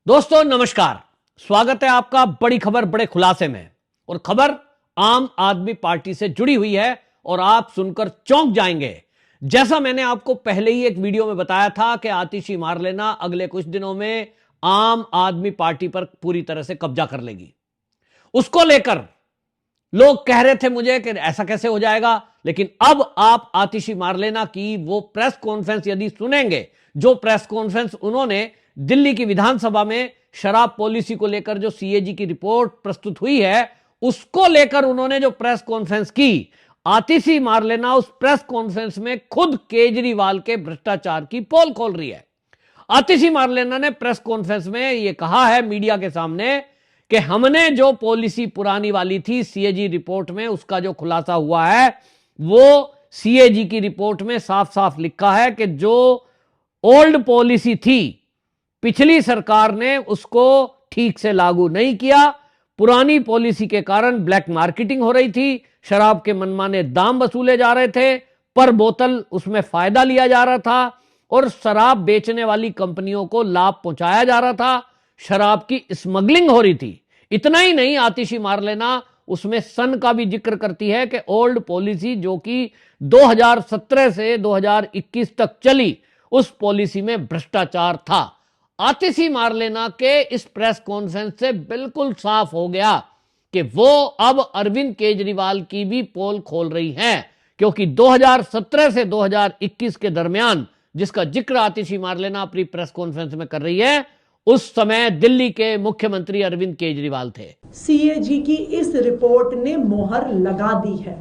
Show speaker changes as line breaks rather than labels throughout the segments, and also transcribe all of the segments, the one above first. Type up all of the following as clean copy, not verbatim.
दोस्तों नमस्कार, स्वागत है आपका बड़ी खबर बड़े खुलासे में। और खबर आम आदमी पार्टी से जुड़ी हुई है और आप सुनकर चौंक जाएंगे। जैसा मैंने आपको पहले ही एक वीडियो में बताया था कि आतिशी मारलेना अगले कुछ दिनों में आम आदमी पार्टी पर पूरी तरह से कब्जा कर लेगी। उसको लेकर लोग कह रहे थे मुझे कि ऐसा कैसे हो जाएगा, लेकिन अब आप आतिशी मारलेना की वो प्रेस कॉन्फ्रेंस यदि सुनेंगे, जो प्रेस कॉन्फ्रेंस उन्होंने दिल्ली की विधानसभा में शराब पॉलिसी को लेकर जो सीएजी की रिपोर्ट प्रस्तुत हुई है उसको लेकर उन्होंने जो प्रेस कॉन्फ्रेंस की, आतिशी मारलेना उस प्रेस कॉन्फ्रेंस में खुद केजरीवाल के भ्रष्टाचार की पोल खोल रही है। आतिशी मारलेना ने प्रेस कॉन्फ्रेंस में यह कहा है मीडिया के सामने कि हमने जो पॉलिसी पुरानी वाली थी सीएजी रिपोर्ट में, उसका जो खुलासा हुआ है वो सीएजी की रिपोर्ट में साफ साफ लिखा है कि जो ओल्ड पॉलिसी थी पिछली सरकार ने उसको ठीक से लागू नहीं किया। पुरानी पॉलिसी के कारण ब्लैक मार्केटिंग हो रही थी, शराब के मनमाने दाम वसूले जा रहे थे, पर बोतल उसमें फायदा लिया जा रहा था और शराब बेचने वाली कंपनियों को लाभ पहुंचाया जा रहा था, शराब की स्मगलिंग हो रही थी। इतना ही नहीं, आतिशी मारलेना उसमें सन का भी जिक्र करती है कि ओल्ड पॉलिसी जो कि 2017 से 2021 तक चली, उस पॉलिसी में भ्रष्टाचार था। आतिशी मारलेना के इस प्रेस कॉन्फ्रेंस से बिल्कुल साफ हो गया कि वो अब अरविंद केजरीवाल की भी पोल खोल रही हैं, क्योंकि 2017 से 2021 के दरमियान जिसका जिक्र आतिशी मारलेना अपनी प्रेस कॉन्फ्रेंस में कर रही है, उस समय दिल्ली के मुख्यमंत्री अरविंद केजरीवाल थे।
सीएजी की इस रिपोर्ट ने मोहर लगा दी है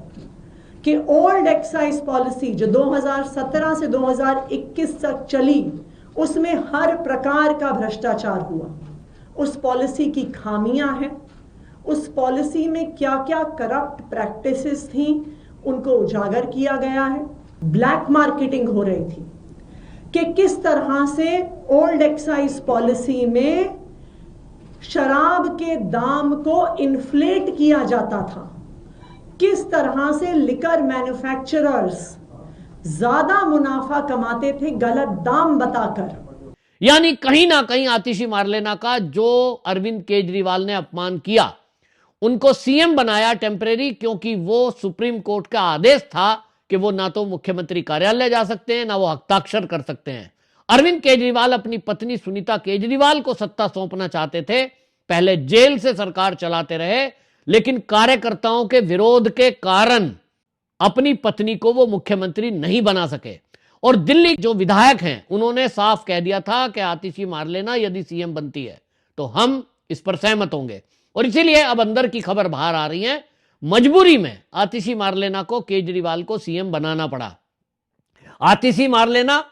कि ओल्ड एक्साइज पॉलिसी जो 2017 से 2021 तक चली, उसमें हर प्रकार का भ्रष्टाचार हुआ। उस पॉलिसी की खामियां हैं, उस पॉलिसी में क्या क्या करप्ट प्रैक्टिसेस थी उनको उजागर किया गया है। ब्लैक मार्केटिंग हो रही थी कि किस तरह से ओल्ड एक्साइज पॉलिसी में शराब के दाम को इन्फ्लेट किया जाता था, किस तरह से लिकर मैन्युफैक्चरर्स ज्यादा मुनाफा कमाते थे गलत दाम बताकर।
यानी कहीं ना कहीं आतिशी मारलेना का जो अरविंद केजरीवाल ने अपमान किया, उनको सीएम बनाया टेम्परेरी, क्योंकि वो सुप्रीम कोर्ट का आदेश था कि वो ना तो मुख्यमंत्री कार्यालय जा सकते हैं ना वो हस्ताक्षर कर सकते हैं। अरविंद केजरीवाल अपनी पत्नी सुनीता केजरीवाल को सत्ता सौंपना चाहते थे, पहले जेल से सरकार चलाते रहे, लेकिन कार्यकर्ताओं के विरोध के कारण अपनी पत्नी को वो मुख्यमंत्री नहीं बना सके। और दिल्ली जो विधायक हैं उन्होंने साफ कह दिया था कि आतिशी मारलेना यदि सीएम बनती है तो हम इस पर सहमत होंगे। और इसीलिए अब अंदर की खबर बाहर आ रही है, मजबूरी में आतिशी मारलेना को केजरीवाल को सीएम बनाना पड़ा। आतिशी मारलेना,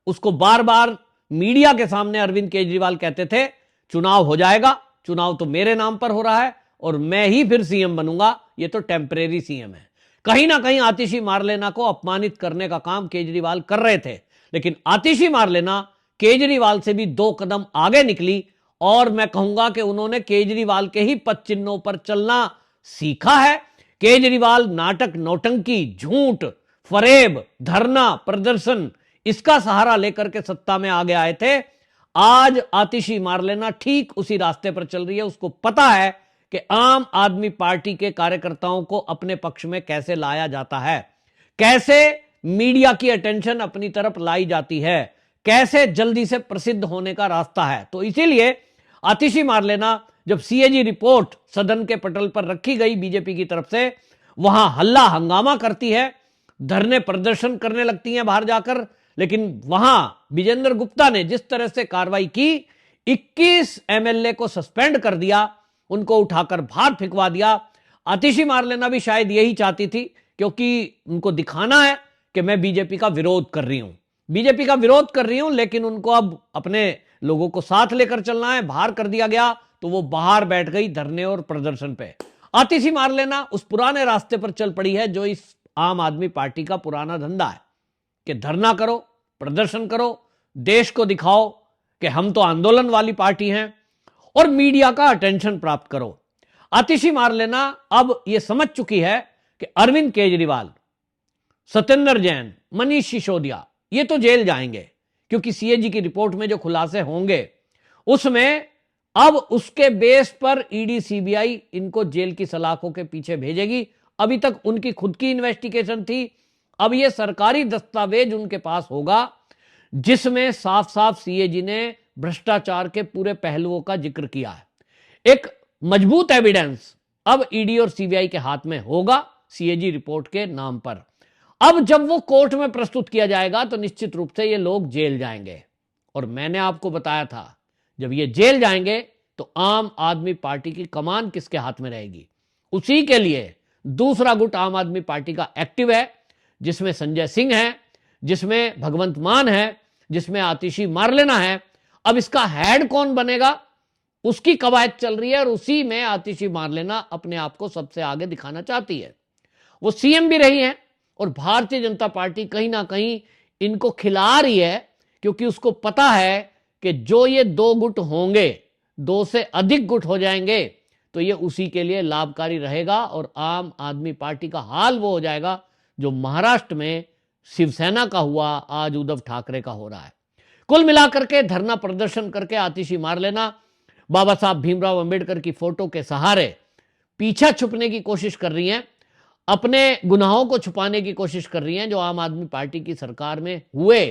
उसको बार बार मीडिया के सामने अरविंद केजरीवाल कहते थे चुनाव हो जाएगा, चुनाव तो मेरे नाम पर हो रहा है और मैं ही फिर सीएम बनूंगा, ये तो टेम्परेरी सीएम है। कहीं ना कहीं आतिशी मारलेना को अपमानित करने का काम केजरीवाल कर रहे थे, लेकिन आतिशी मारलेना केजरीवाल से भी 2 कदम आगे निकली और मैं कहूंगा कि उन्होंने केजरीवाल के ही पद चिन्हों पर चलना सीखा है। केजरीवाल नाटक, नौटंकी, झूठ, फरेब, धरना, प्रदर्शन, इसका सहारा लेकर के सत्ता में आगे आए थे। आज आतिशी मारलेना ठीक उसी रास्ते पर चल रही है। उसको पता है कि आम आदमी पार्टी के कार्यकर्ताओं को अपने पक्ष में कैसे लाया जाता है, कैसे मीडिया की अटेंशन अपनी तरफ लाई जाती है, कैसे जल्दी से प्रसिद्ध होने का रास्ता है। तो इसीलिए आतिशी मारलेना जब सीएजी रिपोर्ट सदन के पटल पर रखी गई बीजेपी की तरफ से, वहां हल्ला हंगामा करती है, धरने प्रदर्शन करने लगती हैं बाहर जाकर। लेकिन वहां विजेंद्र गुप्ता ने जिस तरह से कार्रवाई की, 21 एमएलए को सस्पेंड कर दिया, उनको उठाकर बाहर फेंकवा दिया। आतिशी मारलेना भी शायद यही चाहती थी, क्योंकि उनको दिखाना है कि मैं बीजेपी का विरोध कर रही हूं, बीजेपी का विरोध कर रही हूं, लेकिन उनको अब अपने लोगों को साथ लेकर चलना है। बाहर कर दिया गया तो वो बाहर बैठ गई धरने और प्रदर्शन पे। आतिशी मारलेना उस पुराने रास्ते पर चल पड़ी है जो इस आम आदमी पार्टी का पुराना धंधा है कि धरना करो, प्रदर्शन करो, देश को दिखाओ कि हम तो आंदोलन वाली पार्टी हैं और मीडिया का अटेंशन प्राप्त करो। आतिशी मारलेना अब यह समझ चुकी है कि अरविंद केजरीवाल, सत्येंद्र जैन, मनीष सिसोदिया ये तो जेल जाएंगे, क्योंकि सीएजी की रिपोर्ट में जो खुलासे होंगे उसमें अब उसके बेस पर ईडी सीबीआई इनको जेल की सलाखों के पीछे भेजेगी। अभी तक उनकी खुद की इन्वेस्टिगेशन थी, अब यह सरकारी दस्तावेज उनके पास होगा जिसमें साफ साफ सीएजी ने भ्रष्टाचार के पूरे पहलुओं का जिक्र किया है। एक मजबूत एविडेंस अब ईडी और सीबीआई के हाथ में होगा सीएजी रिपोर्ट के नाम पर। अब जब वो कोर्ट में प्रस्तुत किया जाएगा तो निश्चित रूप से ये लोग जेल जाएंगे। और मैंने आपको बताया था, जब ये जेल जाएंगे तो आम आदमी पार्टी की कमान किसके हाथ में रहेगी। उसी के लिए दूसरा गुट आम आदमी पार्टी का एक्टिव है, जिसमें संजय सिंह है, जिसमें भगवंत मान है, जिसमें आतिशी मारलेना है। अब इसका हेड कौन बनेगा उसकी कवायद चल रही है और उसी में आतिशी मारलेना अपने आप को सबसे आगे दिखाना चाहती है। वो सीएम भी रही है और भारतीय जनता पार्टी कहीं ना कहीं इनको खिला रही है, क्योंकि उसको पता है कि जो ये दो गुट होंगे, दो से अधिक गुट हो जाएंगे तो ये उसी के लिए लाभकारी रहेगा और आम आदमी पार्टी का हाल वो हो जाएगा जो महाराष्ट्र में शिवसेना का हुआ, आज उद्धव ठाकरे का हो रहा है। कुल मिलाकर के धरना प्रदर्शन करके आतिशी मारलेना बाबा साहब भीमराव अंबेडकर की फोटो के सहारे पीछा छुपने की कोशिश कर रही हैं, अपने गुनाहों को छुपाने की कोशिश कर रही हैं जो आम आदमी पार्टी की सरकार में हुए।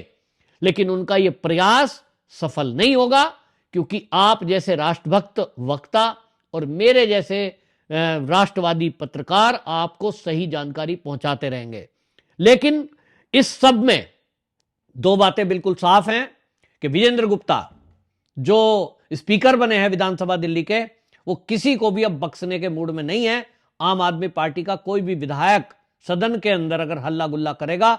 लेकिन उनका यह प्रयास सफल नहीं होगा, क्योंकि आप जैसे राष्ट्रभक्त वक्ता और मेरे जैसे राष्ट्रवादी पत्रकार आपको सही जानकारी पहुंचाते रहेंगे। लेकिन इस सब में दो बातें बिल्कुल साफ हैं कि विजेंद्र गुप्ता जो स्पीकर बने हैं विधानसभा दिल्ली के, वो किसी को भी अब बख्शने के मूड में नहीं है। आम आदमी पार्टी का कोई भी विधायक सदन के अंदर अगर हल्ला गुल्ला करेगा,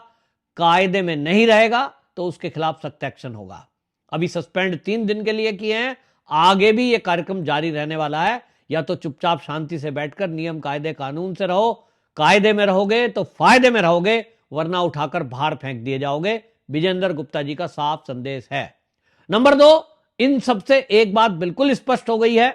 कायदे में नहीं रहेगा, तो उसके खिलाफ सख्त एक्शन होगा। अभी सस्पेंड 3 दिन के लिए किए हैं, आगे भी यह कार्यक्रम जारी रहने वाला है। या तो चुपचाप शांति से बैठकर नियम कायदे कानून से रहो, कायदे में रहोगे तो फायदे में रहोगे, वरना उठाकर बाहर फेंक दिए जाओगे। विजेंद्र गुप्ता जी का साफ संदेश है। नंबर 2, इन सबसे एक बात बिल्कुल स्पष्ट हो गई है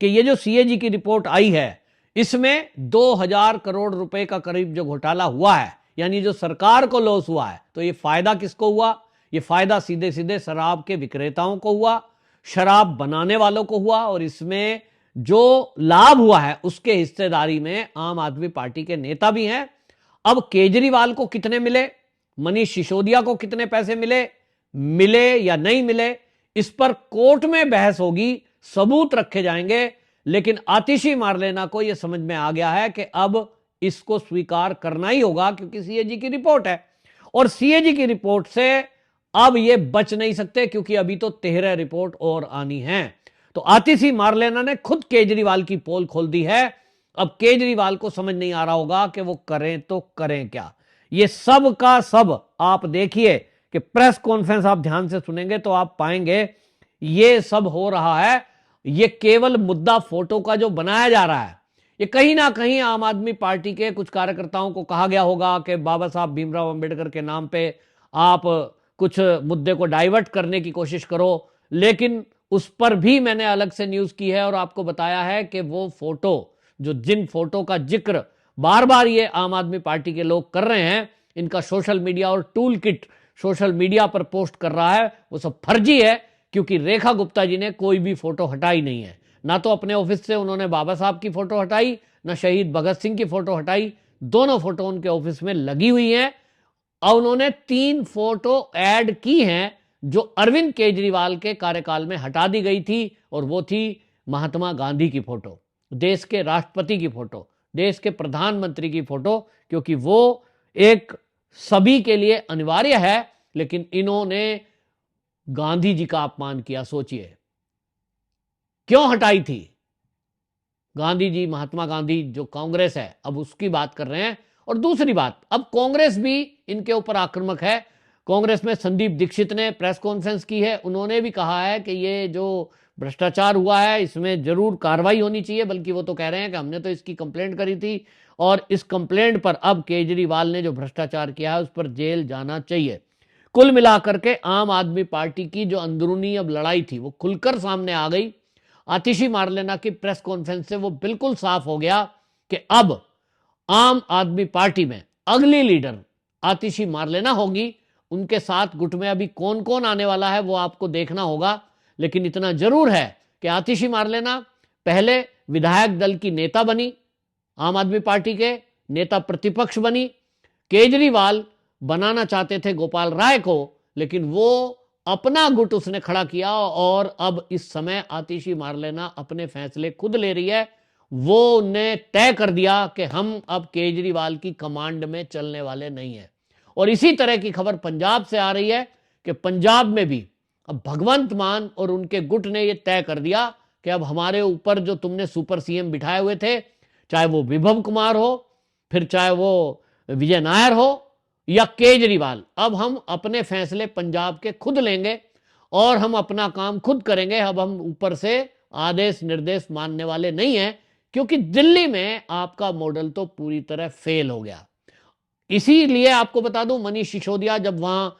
कि ये जो सीएजी की रिपोर्ट आई है, इसमें 2000 करोड़ रुपए का करीब जो घोटाला हुआ है, यानी जो सरकार को लॉस हुआ है, तो ये फायदा किसको हुआ? ये फायदा सीधे सीधे शराब के विक्रेताओं को हुआ, शराब बनाने वालों को हुआ, और इसमें जो लाभ हुआ है उसके हिस्सेदारी में आम आदमी पार्टी के नेता भी हैं। अब केजरीवाल को कितने मिले, मनीष सिसोदिया को कितने पैसे मिले या नहीं मिले, इस पर कोर्ट में बहस होगी, सबूत रखे जाएंगे। लेकिन आतिशी मारलेना को यह समझ में आ गया है कि अब इसको स्वीकार करना ही होगा, क्योंकि सीएजी की रिपोर्ट है और सीएजी की रिपोर्ट से अब ये बच नहीं सकते, क्योंकि अभी तो 13 रिपोर्ट और आनी है। तो आतिशी मारलेना ने खुद केजरीवाल की पोल खोल दी है। अब केजरीवाल को समझ नहीं आ रहा होगा कि वो करें तो करें क्या। ये सब का सब आप देखिए कि प्रेस कॉन्फ्रेंस आप ध्यान से सुनेंगे तो आप पाएंगे ये सब हो रहा है। ये केवल मुद्दा फोटो का जो बनाया जा रहा है, ये कहीं ना कहीं आम आदमी पार्टी के कुछ कार्यकर्ताओं को कहा गया होगा कि बाबा साहब भीमराव अंबेडकर के नाम पे आप कुछ मुद्दे को डाइवर्ट करने की कोशिश करो। लेकिन उस पर भी मैंने अलग से न्यूज की है और आपको बताया है कि वो फोटो, जो जिन फोटो का जिक्र बार बार ये आम आदमी पार्टी के लोग कर रहे हैं, इनका सोशल मीडिया और टूल किट सोशल मीडिया पर पोस्ट कर रहा है, वो सब फर्जी है। क्योंकि रेखा गुप्ता जी ने कोई भी फोटो हटाई नहीं है, ना तो अपने ऑफिस से उन्होंने बाबा साहब की फोटो हटाई, ना शहीद भगत सिंह की फोटो हटाई। दोनों फोटो उनके ऑफिस में लगी हुई हैं और उन्होंने 3 फोटो ऐड की हैं जो अरविंद केजरीवाल के कार्यकाल में हटा दी गई थी, और वो थी महात्मा गांधी की फोटो, देश के राष्ट्रपति की फोटो, देश के प्रधानमंत्री की फोटो, क्योंकि वो एक सभी के लिए अनिवार्य है। लेकिन इन्होंने गांधी जी का अपमान किया। सोचिए क्यों हटाई थी गांधी जी, महात्मा गांधी जो कांग्रेस है, अब उसकी बात कर रहे हैं। और दूसरी बात, अब कांग्रेस भी इनके ऊपर आक्रामक है। कांग्रेस में संदीप दीक्षित ने प्रेस कॉन्फ्रेंस की है, उन्होंने भी कहा है कि ये जो भ्रष्टाचार हुआ है इसमें जरूर कार्रवाई होनी चाहिए। बल्कि वो तो कह रहे हैं कि हमने तो इसकी कंप्लेंट करी थी और इस कंप्लेंट पर अब केजरीवाल ने जो भ्रष्टाचार किया है उस पर जेल जाना चाहिए। कुल मिलाकर के आम आदमी पार्टी की जो अंदरूनी अब लड़ाई थी वो खुलकर सामने आ गई। आतिशी मारलेना की प्रेस कॉन्फ्रेंस से वो बिल्कुल साफ हो गया कि अब आम आदमी पार्टी में अगली लीडर आतिशी मारलेना होगी। उनके साथ गुट में अभी कौन कौन आने वाला है वो आपको देखना होगा। लेकिन इतना जरूर है कि आतिशी मार्लेना पहले विधायक दल की नेता बनी, आम आदमी पार्टी के नेता प्रतिपक्ष बनी। केजरीवाल बनाना चाहते थे गोपाल राय को, लेकिन वो अपना गुट उसने खड़ा किया और अब इस समय आतिशी मार्लेना अपने फैसले खुद ले रही है। वो ने तय कर दिया कि हम अब केजरीवाल की कमांड में चलने वाले नहीं हैं। और इसी तरह की खबर पंजाब से आ रही है कि पंजाब में भी अब भगवंत मान और उनके गुट ने यह तय कर दिया कि अब हमारे ऊपर जो तुमने सुपर सीएम बिठाए हुए थे, चाहे वो विभव कुमार हो, फिर चाहे वो विजय नायर हो या केजरीवाल, अब हम अपने फैसले पंजाब के खुद लेंगे और हम अपना काम खुद करेंगे। अब हम ऊपर से आदेश निर्देश मानने वाले नहीं हैं, क्योंकि दिल्ली में आपका मॉडल तो पूरी तरह फेल हो गया। इसीलिए आपको बता दूं, मनीष सिसोदिया जब वहां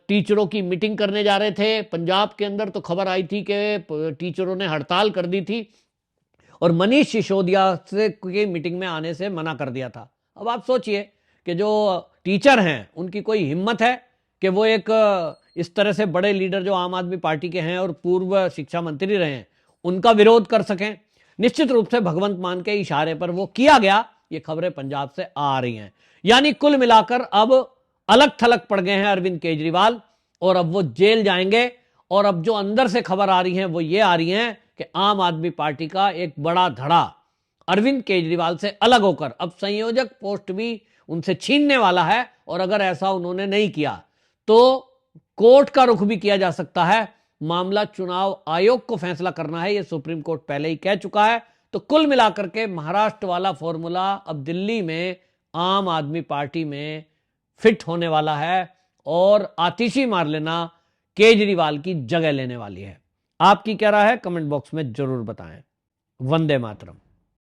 टीचरों की मीटिंग करने जा रहे थे पंजाब के अंदर, तो खबर आई थी कि टीचरों ने हड़ताल कर दी थी और मनीष सिसोदिया से की मीटिंग में आने से मना कर दिया था। अब आप सोचिए कि जो टीचर हैं उनकी कोई हिम्मत है कि वो एक इस तरह से बड़े लीडर जो आम आदमी पार्टी के हैं और पूर्व शिक्षा मंत्री रहे हैं, उनका विरोध कर सकें। निश्चित रूप से भगवंत मान के इशारे पर वो किया गया। ये खबरें पंजाब से आ रही हैं। यानी कुल मिलाकर अब अलग थलग पड़ गए हैं अरविंद केजरीवाल और अब वो जेल जाएंगे। और अब जो अंदर से खबर आ रही है वो ये आ रही है कि आम आदमी पार्टी का एक बड़ा धड़ा अरविंद केजरीवाल से अलग होकर अब संयोजक पोस्ट भी उनसे छीनने वाला है। और अगर ऐसा उन्होंने नहीं किया तो कोर्ट का रुख भी किया जा सकता है। मामला चुनाव आयोग को फैसला करना है, यह सुप्रीम कोर्ट पहले ही कह चुका है। तो कुल मिलाकर के महाराष्ट्र वाला फॉर्मूला अब दिल्ली में आम आदमी पार्टी में फिट होने वाला है और आतिशी मार्लेना केजरीवाल की जगह लेने वाली है। आपकी क्या राय है? कमेंट बॉक्स में जरूर बताएं। वंदे मातरम।